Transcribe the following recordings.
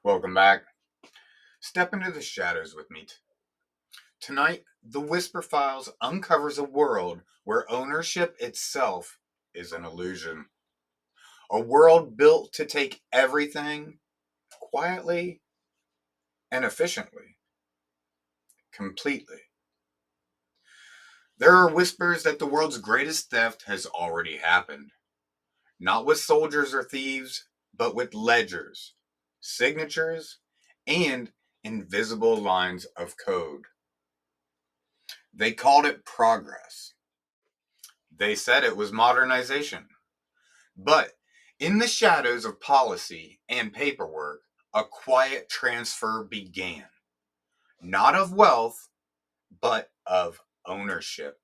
Welcome back. Step into the shadows with me. Tonight, the Whisper Files uncovers a world where ownership itself is an illusion. A world built to take everything quietly and efficiently, completely. There are whispers that the world's greatest theft has already happened. Not with soldiers or thieves, but with ledgers, signatures, and invisible lines of code. They called it progress. They said it was modernization. But in the shadows of policy and paperwork, a quiet transfer began. Not of wealth, but of ownership.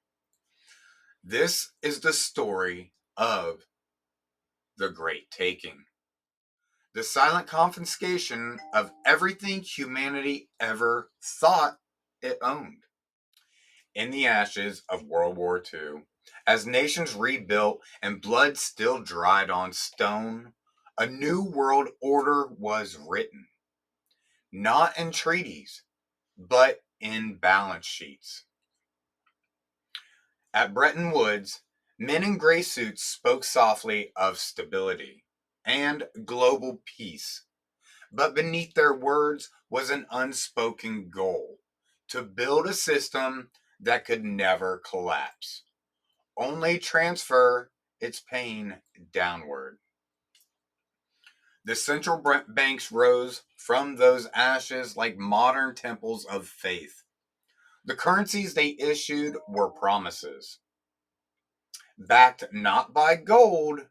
This is the story of the Great Taking. The silent confiscation of everything humanity ever thought it owned. In the ashes of World War II, as nations rebuilt and blood still dried on stone, a new world order was written. Not in treaties, but in balance sheets. At Bretton Woods, men in gray suits spoke softly of stability and global peace. But beneath their words was an unspoken goal to build a system that could never collapse, only transfer its pain downward. The central banks rose from those ashes like modern temples of faith. The currencies they issued were promises, backed not by gold,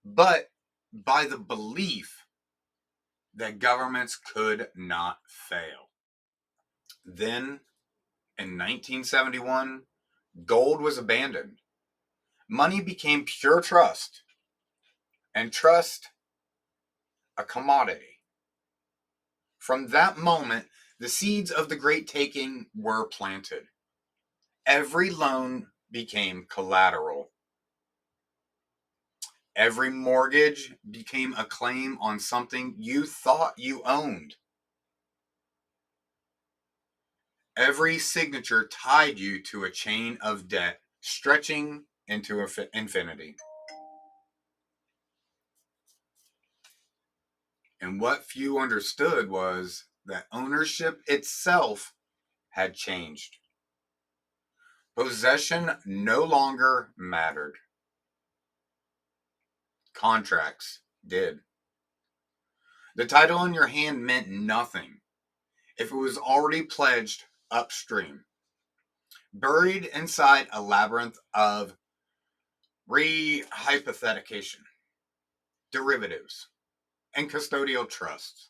but by the belief that governments could not fail. Then, in 1971, gold was abandoned. Money became pure trust, and trust a commodity. From that moment, the seeds of the Great Taking were planted. Every loan became collateral. Every mortgage became a claim on something you thought you owned. Every signature tied you to a chain of debt stretching into infinity. And what few understood was that ownership itself had changed. Possession no longer mattered. Contracts did. The title in your hand meant nothing if it was already pledged upstream, buried inside a labyrinth of rehypothecation, derivatives, and custodial trusts.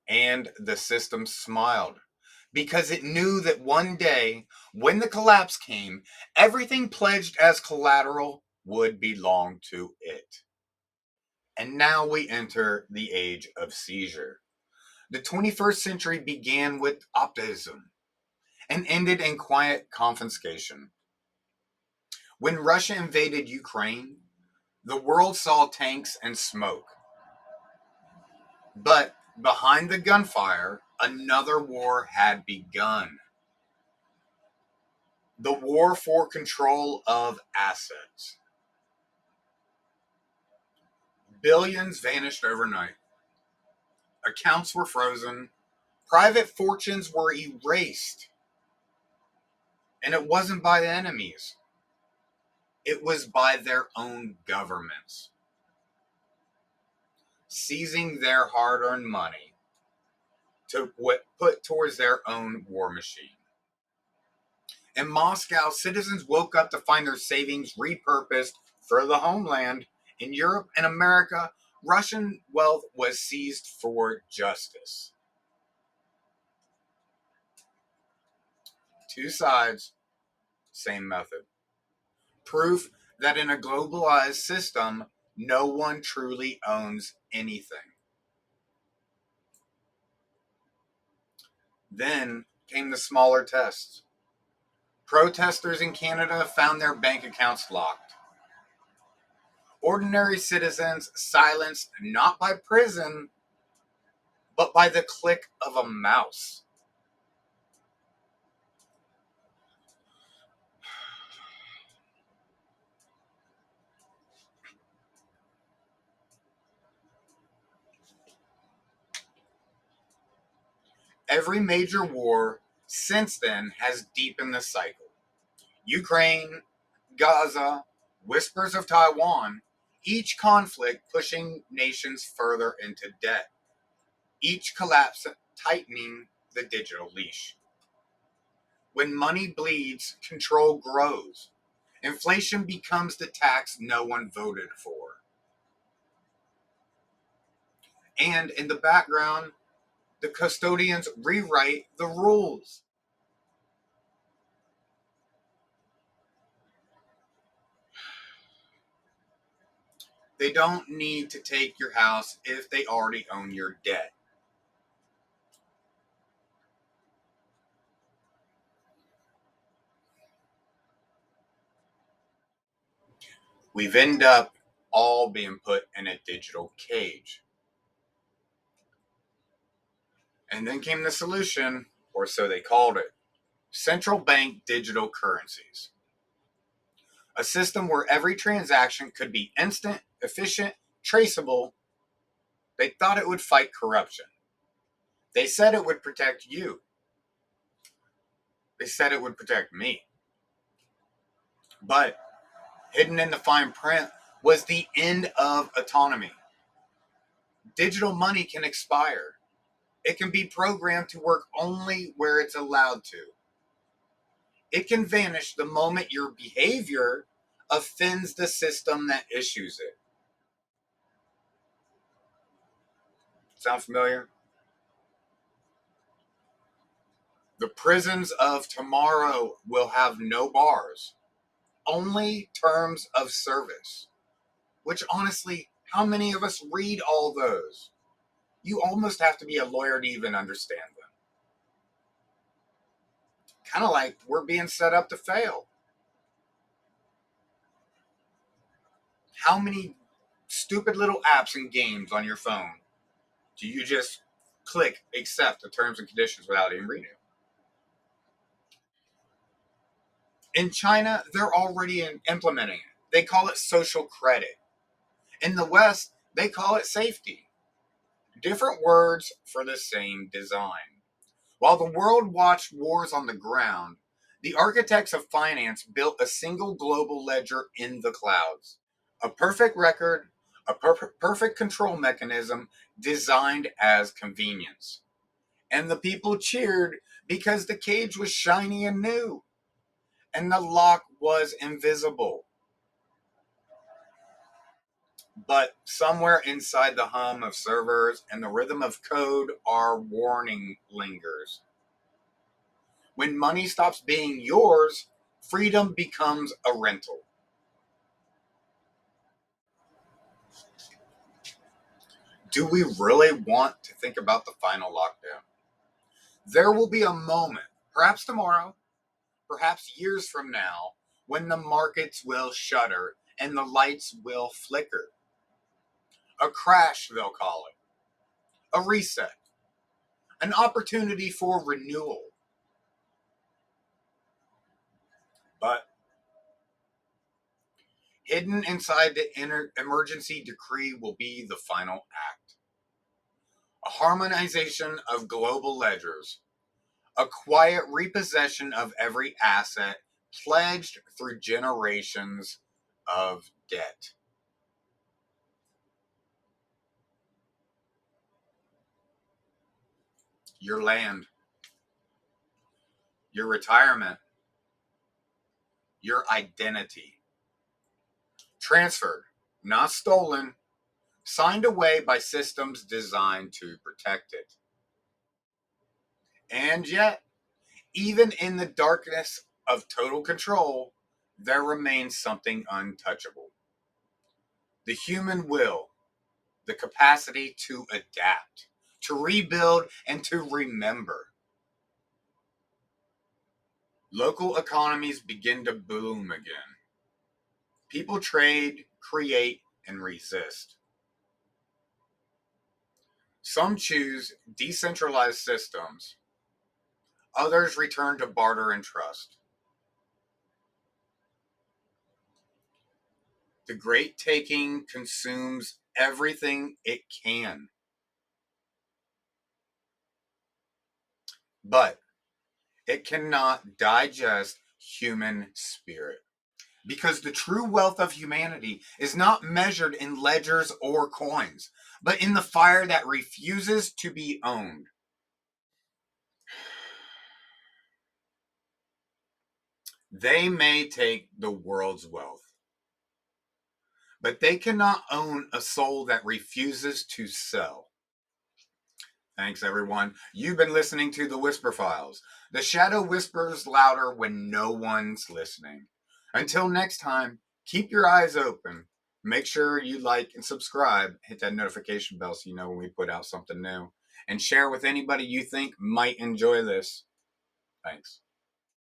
And the system smiled because it knew that one day, when the collapse came, everything pledged as collateral would belong to it. And now we enter the age of seizure. The 21st century began with optimism and ended in quiet confiscation. When Russia invaded Ukraine, the world saw tanks and smoke. But behind the gunfire, another war had begun. The war for control of assets. Billions vanished overnight. Accounts were frozen. Private fortunes were erased. And it wasn't by the enemies. It was by their own governments, seizing their hard-earned money to put towards their own war machine. In Moscow, citizens woke up to find their savings repurposed for the homeland. In Europe and America, Russian wealth was seized for justice. Two sides, same method. Proof that in a globalized system, no one truly owns anything. Then came the smaller tests. Protesters in Canada found their bank accounts locked. Ordinary citizens silenced not by prison, but by the click of a mouse. Every major war since then has deepened the cycle. Ukraine, Gaza, whispers of Taiwan, each conflict pushing nations further into debt, each collapse tightening the digital leash. When money bleeds, control grows. Inflation becomes the tax no one voted for. And in the background, the custodians rewrite the rules. They don't need to take your house if they already own your debt. We've ended up all being put in a digital cage. And then came the solution, or so they called it: central bank digital currencies. A system where every transaction could be instant, efficient, traceable. They thought it would fight corruption. They said it would protect you. They said it would protect me. But hidden in the fine print was the end of autonomy. Digital money can expire. It can be programmed to work only where it's allowed to. It can vanish the moment your behavior offends the system that issues it. Sound familiar? The prisons of tomorrow will have no bars, only terms of service. Which honestly, how many of us read all those? You almost have to be a lawyer to even understand them. Kind of like we're being set up to fail. How many stupid little apps and games on your phone do you just click accept the terms and conditions without even reading it? In China, they're already implementing it. They call it social credit. In the West, they call it safety. Different words for the same design. While the world watched wars on the ground, the architects of finance built a single global ledger in the clouds. A perfect record, a perfect control mechanism designed as convenience. And the people cheered because the cage was shiny and new, and the lock was invisible. But somewhere inside the hum of servers and the rhythm of code, our warning lingers. When money stops being yours, freedom becomes a rental. Do we really want to think about the final lockdown? There will be a moment, perhaps tomorrow, perhaps years from now, when the markets will shudder and the lights will flicker. A crash, they'll call it. A reset. An opportunity for renewal. But hidden inside the emergency decree will be the final act. A harmonization of global ledgers. A quiet repossession of every asset pledged through generations of debt. Your land, your retirement, your identity. Transferred, not stolen, signed away by systems designed to protect it. And yet, even in the darkness of total control, there remains something untouchable: the human will, the capacity to adapt, to rebuild, and to remember. Local economies begin to boom again. People trade, create, and resist. Some choose decentralized systems, others return to barter and trust. The great taking consumes everything it can, but it cannot digest human spirit. Because the true wealth of humanity is not measured in ledgers or coins, but in the fire that refuses to be owned. They may take the world's wealth, but they cannot own a soul that refuses to sell. Thanks, everyone. You've been listening to The Whisper Files. The shadow whispers louder when no one's listening. Until next time, keep your eyes open. Make sure you like and subscribe. Hit that notification bell so you know when we put out something new. And share with anybody you think might enjoy this. Thanks.